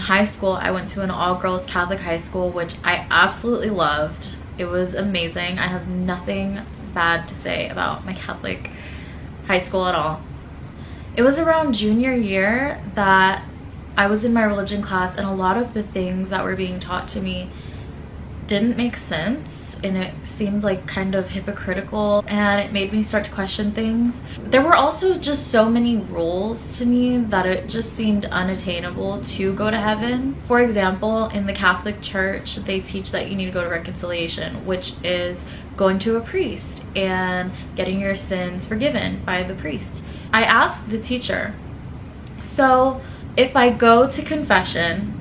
high school, I went to an all-girls Catholic high school, which I absolutely loved. It was amazing. I have nothing bad to say about my Catholic high school at all. It was around junior year that I was in my religion class, and a lot of the things that were being taught to me didn't make sense, and it seemed like kind of hypocritical, and it made me start to question things. There were also just so many rules to me that it just seemed unattainable to go to heaven. For example, in the Catholic Church, they teach that you need to go to reconciliation, which is going to a priest and getting your sins forgiven by the priest. I asked the teacher, so if I go to confession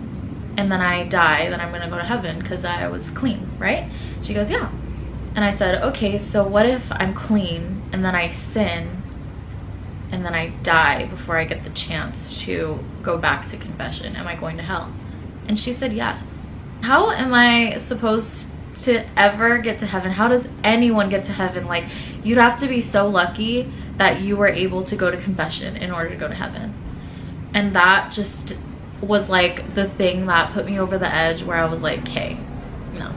and then I die, then I'm gonna go to heaven because I was clean, right? She goes, yeah. And I said, okay, so what if I'm clean and then I sin and then I die before I get the chance to go back to confession? Am I going to hell? And she said yes. How am I supposed to ever get to heaven? How does anyone get to heaven? Like, you'd have to be so lucky that you were able to go to confession in order to go to heaven. And that just was like the thing that put me over the edge, where I was like, hey, no,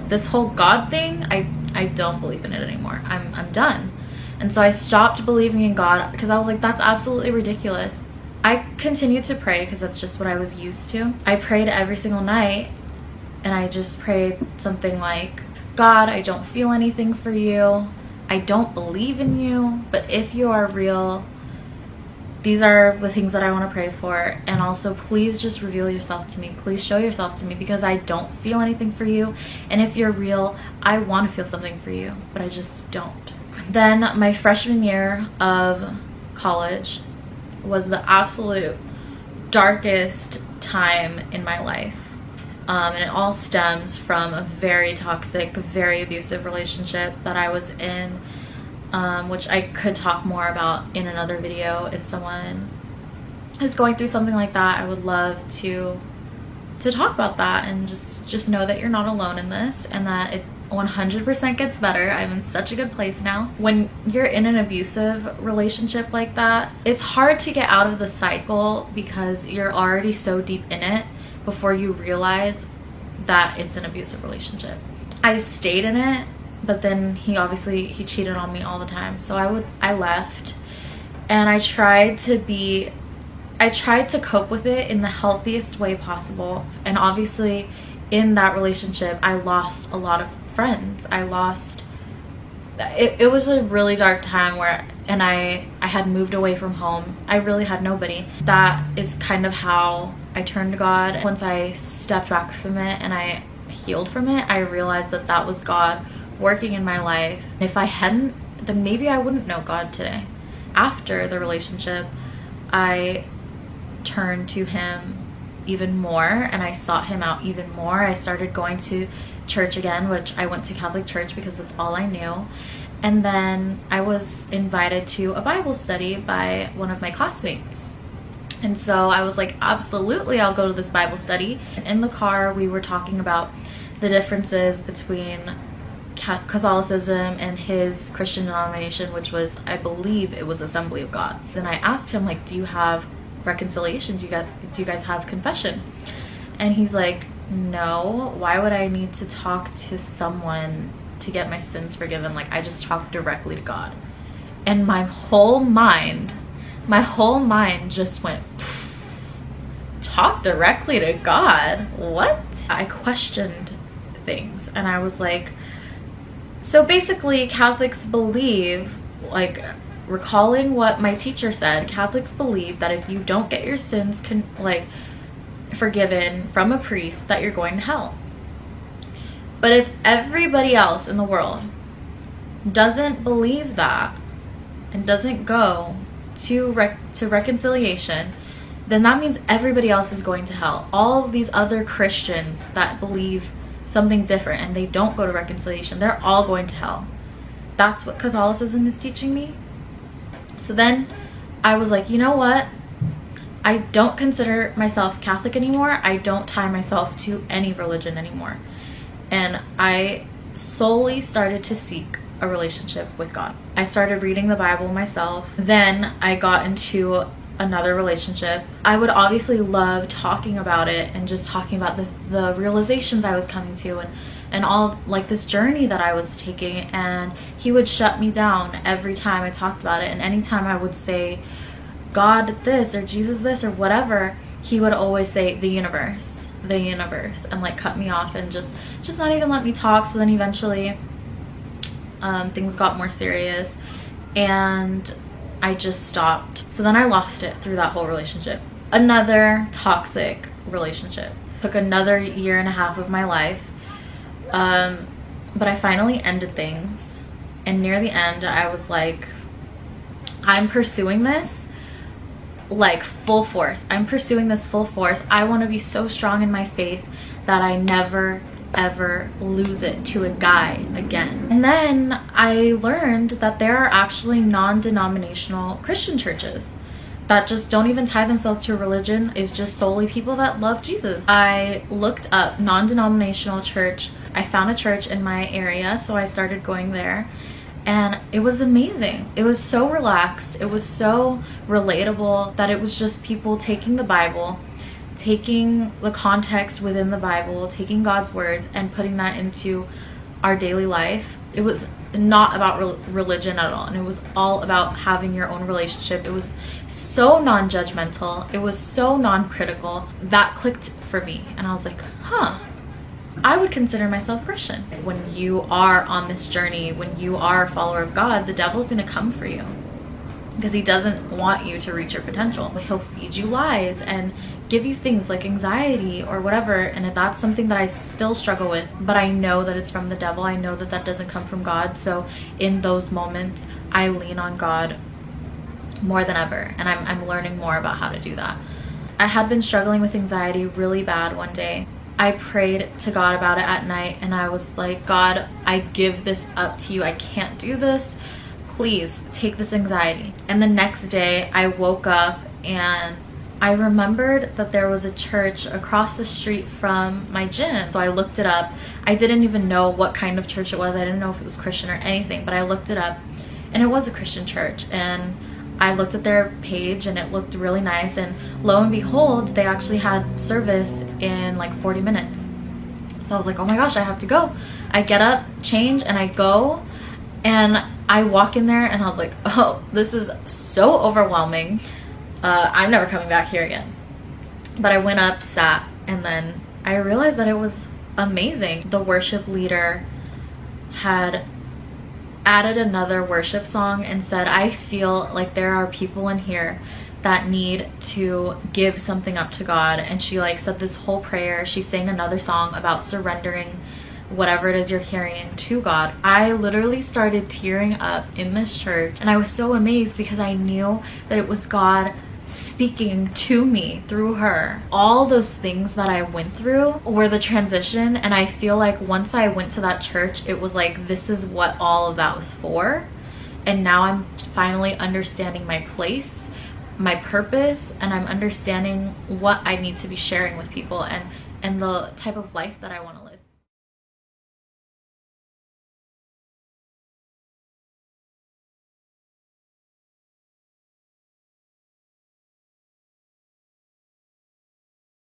this whole God thing, I don't believe in it anymore. I'm done. And so I stopped believing in God because I was like, that's absolutely ridiculous. I continued to pray because that's just what I was used to. I prayed every single night, and I just prayed something like, God, I don't feel anything for you. I don't believe in you, but if you are real, these are the things that I want to pray for. And also, please just reveal yourself to me. Please show yourself to me, because I don't feel anything for you. And if you're real, I want to feel something for you, but I just don't. Then my freshman year of college was the absolute darkest time in my life. And it all stems from a very toxic, very abusive relationship that I was in, which I could talk more about in another video. If someone is going through something like that, I would love to talk about that, and just know that you're not alone in this, and that it 100% gets better. I'm in such a good place now. When you're in an abusive relationship like that, it's hard to get out of the cycle because you're already so deep in it before you realize that it's an abusive relationship. I stayed in it, but then he cheated on me all the time. So I left, and I tried to cope with it in the healthiest way possible. And obviously in that relationship, I lost a lot of friends. It was a really dark time and I had moved away from home. I really had nobody. That is kind of how I turned to God. Once I stepped back from it and I healed from it, I realized that that was God working in my life. If I hadn't, then maybe I wouldn't know God today. After the relationship, I turned to him even more, and I sought him out even more. I started going to church again, which I went to Catholic church because that's all I knew. And then I was invited to a Bible study by one of my classmates. And so I was like, absolutely, I'll go to this Bible study. In the car, we were talking about the differences between Catholicism and his Christian denomination, which was, I believe it was Assembly of God. And I asked him, like, do you have reconciliation? Do you guys have confession? And he's like, no, why would I need to talk to someone to get my sins forgiven? Like, I just talk directly to God. And my whole mind just went, talk directly to God? What? I questioned things, and I was like, so basically Catholics believe, like, recalling what my teacher said, Catholics believe that if you don't get your sins forgiven from a priest, that you're going to hell. But if everybody else in the world doesn't believe that and doesn't go to reconciliation, then that means everybody else is going to hell. All of these other Christians that believe something different and they don't go to reconciliation, they're all going to hell. That's what Catholicism is teaching me. So then I was like, you know what? I don't consider myself Catholic anymore. I don't tie myself to any religion anymore. And I solely started to seek a relationship with God. I started reading the Bible myself. Then I got into another relationship. I would obviously love talking about it and just talking about the realizations I was coming to, and all like this journey that I was taking. And he would shut me down every time I talked about it. And anytime I would say God this or Jesus this or whatever, he would always say the universe, and like cut me off and just not even let me talk. So then eventually things got more serious and I just stopped. So then I lost it through that whole relationship. Another toxic relationship. Took another 1.5 years of my life. But I finally ended things. And near the end, I was like, I'm pursuing this like full force. I'm pursuing this full force. I want to be so strong in my faith that I never ever lose it to a guy again. And then I learned that there are actually non-denominational Christian churches that just don't even tie themselves to a religion. Is just solely people that love Jesus. I looked up non-denominational church. I found a church in my area, so I started going there. And it was amazing. It was so relaxed. It was so relatable that it was just people taking the Bible, taking the context within the Bible, taking God's words and putting that into our daily life. It was not about religion at all. And it was all about having your own relationship. It was so non-judgmental. It was so non-critical. That clicked for me. And I was like, huh. I would consider myself Christian. When you are on this journey, when you are a follower of God, the devil's gonna come for you because he doesn't want you to reach your potential. He'll feed you lies and give you things like anxiety or whatever, and that's something that I still struggle with, but I know that it's from the devil. I know that that doesn't come from God. So in those moments, I lean on God more than ever, and I'm learning more about how to do that. I had been struggling with anxiety really bad one day. I prayed to God about it at night and I was like, God, I give this up to you. I can't do this. Please take this anxiety. And the next day I woke up and I remembered that there was a church across the street from my gym. So I looked it up. I didn't even know what kind of church it was. I didn't know if it was Christian or anything, but I looked it up and it was a Christian church. And I looked at their page and it looked really nice, and lo and behold, they actually had service in like 40 minutes. So I was like, oh my gosh, I have to go. I get up, change, and I go, and I walk in there and I was like, oh, this is so overwhelming. I'm never coming back here again. But I went up, sat, and then I realized that it was amazing. The worship leader had added another worship song and said, I feel like there are people in here that need to give something up to God. And she like said this whole prayer. She sang another song about surrendering whatever it is you're carrying to God. I literally started tearing up in this church, and I was so amazed because I knew that it was God speaking to me through her. All those things that I went through were the transition, and I feel like once I went to that church, it was like, this is what all of that was for. And now I'm finally understanding my place, my purpose, and I'm understanding what I need to be sharing with people and the type of life that I want to live.